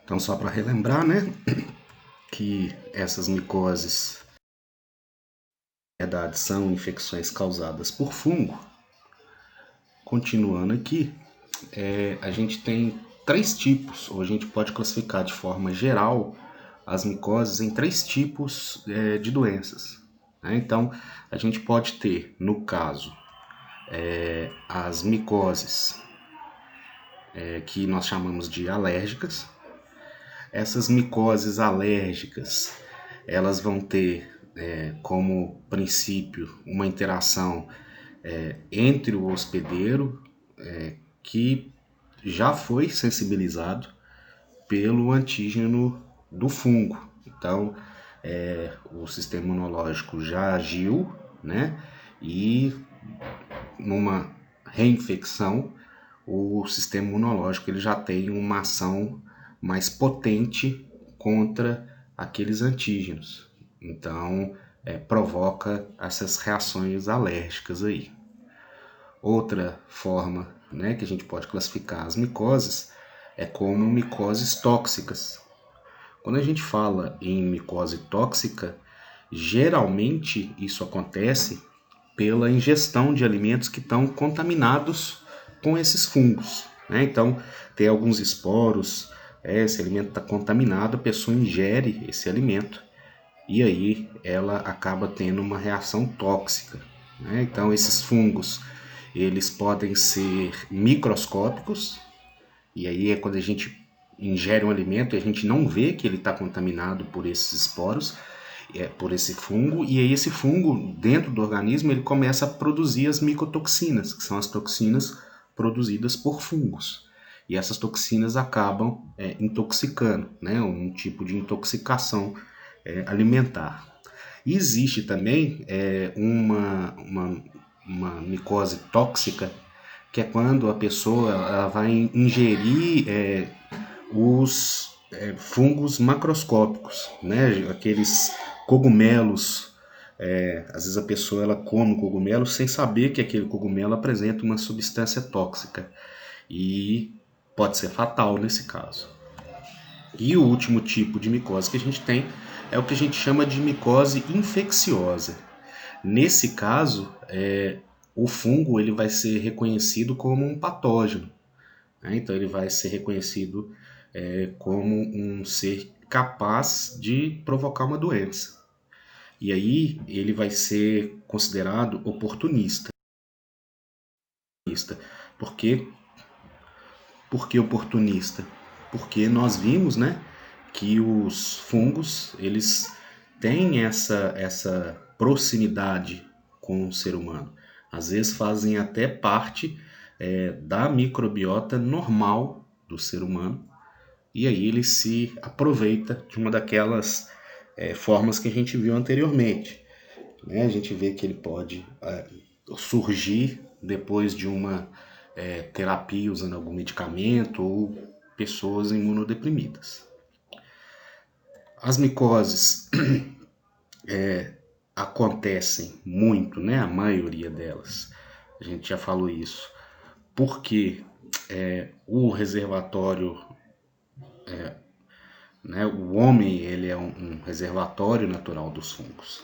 Então, só para relembrar, né, que essas micoses, na verdade, são infecções causadas por fungo. Continuando aqui, a gente tem três tipos, ou a gente pode classificar de forma geral as micoses em três tipos de doenças. Né? Então, a gente pode ter, no caso, as micoses que nós chamamos de alérgicas. Essas micoses alérgicas, elas vão ter como princípio uma interação entre o hospedeiro que já foi sensibilizado pelo antígeno do fungo. Então, o sistema imunológico já agiu, né? E numa reinfecção, o sistema imunológico ele já tem uma ação mais potente contra aqueles antígenos. Então, provoca essas reações alérgicas aí. Outra forma, né, que a gente pode classificar as micoses é como micoses tóxicas. Quando a gente fala em micose tóxica, geralmente isso acontece pela ingestão de alimentos que estão contaminados com esses fungos. Né? Então, tem alguns esporos, esse alimento está contaminado, a pessoa ingere esse alimento e aí ela acaba tendo uma reação tóxica. Né? Então, esses fungos, eles podem ser microscópicos, e aí é quando a gente ingere um alimento e a gente não vê que ele está contaminado por esses esporos, por esse fungo, e aí esse fungo dentro do organismo ele começa a produzir as micotoxinas, que são as toxinas produzidas por fungos. E essas toxinas acabam intoxicando, né? Um tipo de intoxicação alimentar. E existe também uma micose tóxica, que é quando a pessoa ela vai ingerir os fungos macroscópicos, né? Aqueles cogumelos. Às vezes a pessoa ela come o cogumelo sem saber que aquele cogumelo apresenta uma substância tóxica e pode ser fatal nesse caso. E o último tipo de micose que a gente tem é o que a gente chama de micose infecciosa. Nesse caso, o fungo ele vai ser reconhecido como um patógeno. Né? Então ele vai ser reconhecido como um ser capaz de provocar uma doença. E aí ele vai ser considerado oportunista. Por quê? Por que oportunista? Porque nós vimos, né, que os fungos eles têm essa proximidade com o ser humano. Às vezes fazem até parte da microbiota normal do ser humano. E aí ele se aproveita de uma daquelas formas que a gente viu anteriormente. Né? A gente vê que ele pode surgir depois de uma terapia usando algum medicamento ou pessoas imunodeprimidas. As micoses acontecem muito, né? A maioria delas. A gente já falou isso. Porque o reservatório, né? O homem ele é um reservatório natural dos fungos.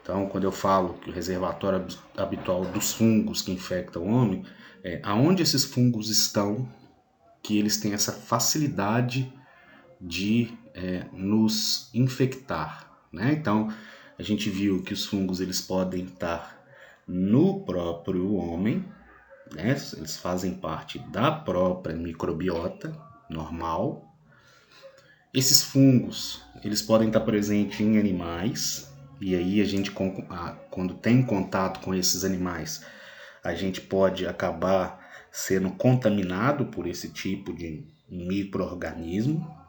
Então, quando eu falo que o reservatório habitual dos fungos que infectam o homem, aonde esses fungos estão, que eles têm essa facilidade de nos infectar, né? Então, a gente viu que os fungos eles podem estar no próprio homem, né? Eles fazem parte da própria microbiota normal. Esses fungos, eles podem estar presentes em animais, e aí a gente, quando tem contato com esses animais, a gente pode acabar sendo contaminado por esse tipo de micro-organismo.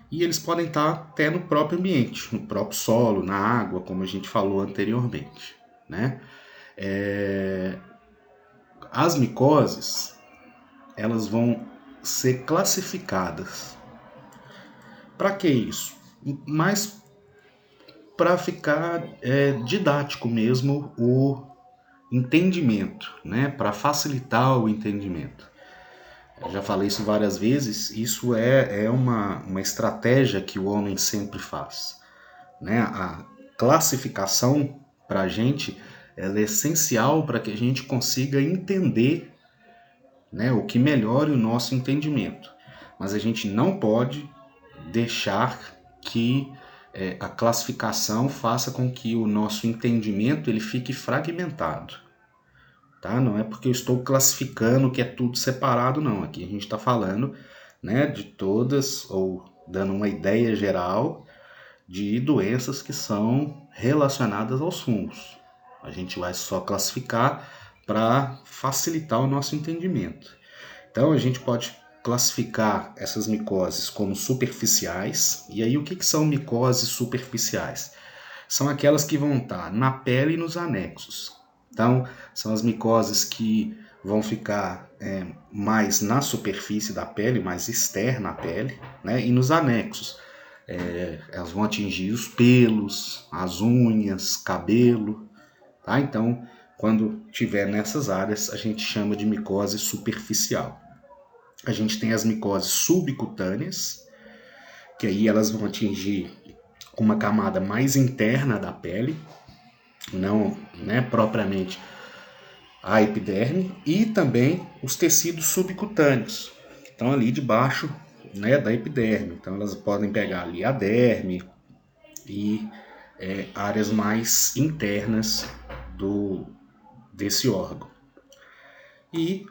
E eles podem estar até no próprio ambiente, no próprio solo, na água, como a gente falou anteriormente, né? As micoses, elas vão ser classificadas. Para que isso? Mais para ficar didático mesmo o entendimento, né? Para facilitar o entendimento. Eu já falei isso várias vezes, isso é uma estratégia que o homem sempre faz, né? A classificação para a gente ela é essencial para que a gente consiga entender, né, o que melhore o nosso entendimento. Mas a gente não pode deixar que a classificação faça com que o nosso entendimento ele fique fragmentado. Tá? Não é porque eu estou classificando que é tudo separado, não. Aqui a gente está falando, né, de todas, ou dando uma ideia geral de doenças que são relacionadas aos fungos. A gente vai só classificar para facilitar o nosso entendimento. Então a gente pode classificar essas micoses como superficiais. E aí o que são micoses superficiais? São aquelas que vão estar na pele e nos anexos. Então são as micoses que vão ficar mais na superfície da pele, mais externa à pele, né? E nos anexos. Elas vão atingir os pelos, as unhas, cabelo, tá? Então, quando tiver nessas áreas, a gente chama de micose superficial. A gente tem as micoses subcutâneas, que aí elas vão atingir uma camada mais interna da pele, não, né, propriamente a epiderme, e também os tecidos subcutâneos, que estão ali debaixo, né, da epiderme. Então elas podem pegar ali a derme e áreas mais internas desse órgão. E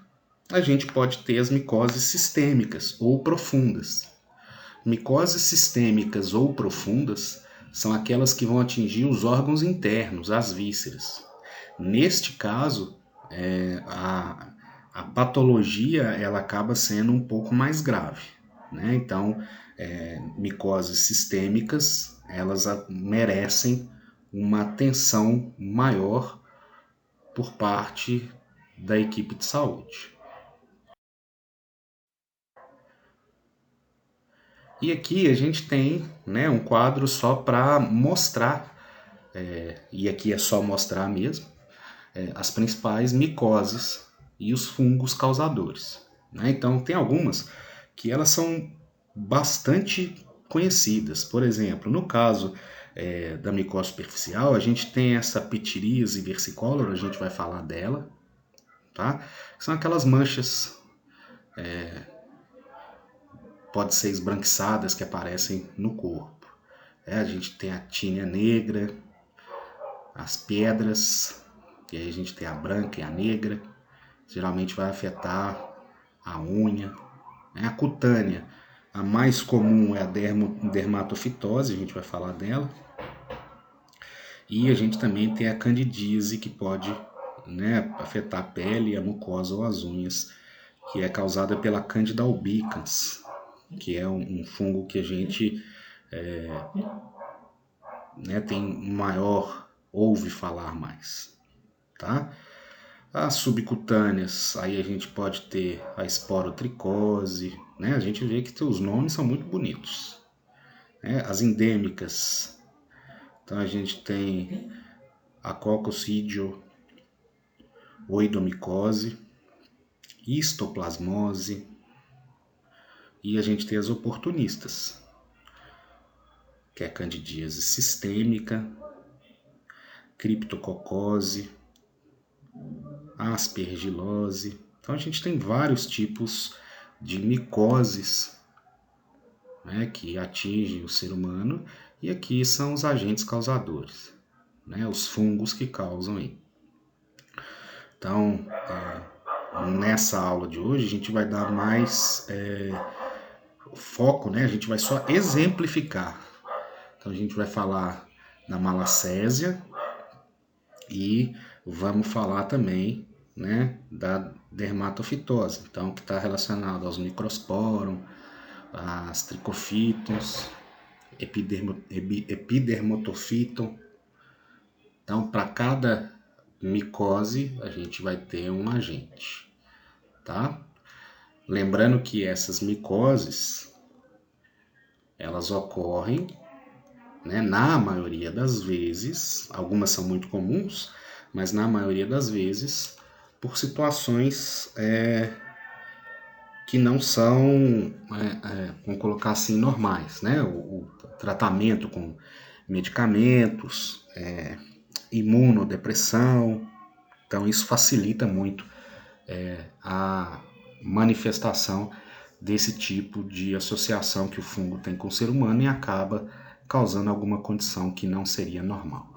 a gente pode ter as micoses sistêmicas ou profundas. Micoses sistêmicas ou profundas são aquelas que vão atingir os órgãos internos, as vísceras. Neste caso, a patologia ela acaba sendo um pouco mais grave, né? Então, micoses sistêmicas elas merecem uma atenção maior por parte da equipe de saúde. E aqui a gente tem, né, um quadro só para mostrar, e aqui é só mostrar mesmo, as principais micoses e os fungos causadores, né? Então tem algumas que elas são bastante conhecidas. Por exemplo, no caso da micose superficial, a gente tem essa pitiríase versicolor, a gente vai falar dela, tá? São aquelas manchas, pode ser esbranquiçadas, que aparecem no corpo. A gente tem a tínia negra, as pedras, e aí a gente tem a branca e a negra, geralmente vai afetar a unha. A cutânea, a mais comum é a dermatofitose, a gente vai falar dela. E a gente também tem a candidíase, que pode, né, afetar a pele, a mucosa ou as unhas, que é causada pela Candida albicans, que é um fungo que a gente tem maior, ouve falar mais, tá? As subcutâneas, aí a gente pode ter a esporotricose, né? A gente vê que os nomes são muito bonitos, né? As endêmicas, então a gente tem a coccidio, oidomicose, histoplasmose, e a gente tem as oportunistas, que é a candidíase sistêmica, criptococose, aspergilose. Então a gente tem vários tipos de micoses, né, que atingem o ser humano, e aqui são os agentes causadores, né, os fungos que causam aí. Então, nessa aula de hoje a gente vai dar mais foco, né, a gente vai só exemplificar. Então a gente vai falar da malacésia e vamos falar também, né, da dermatofitose, então que está relacionado aos microsporum, as tricofitons, epidermotofiton. Então, para cada micose, a gente vai ter um agente, tá? Lembrando que essas micoses, elas ocorrem, né, na maioria das vezes, algumas são muito comuns, mas na maioria das vezes, por situações que não são, vamos colocar assim, normais, né? O tratamento com medicamentos, imunodepressão. Então isso facilita muito a manifestação desse tipo de associação que o fungo tem com o ser humano e acaba causando alguma condição que não seria normal.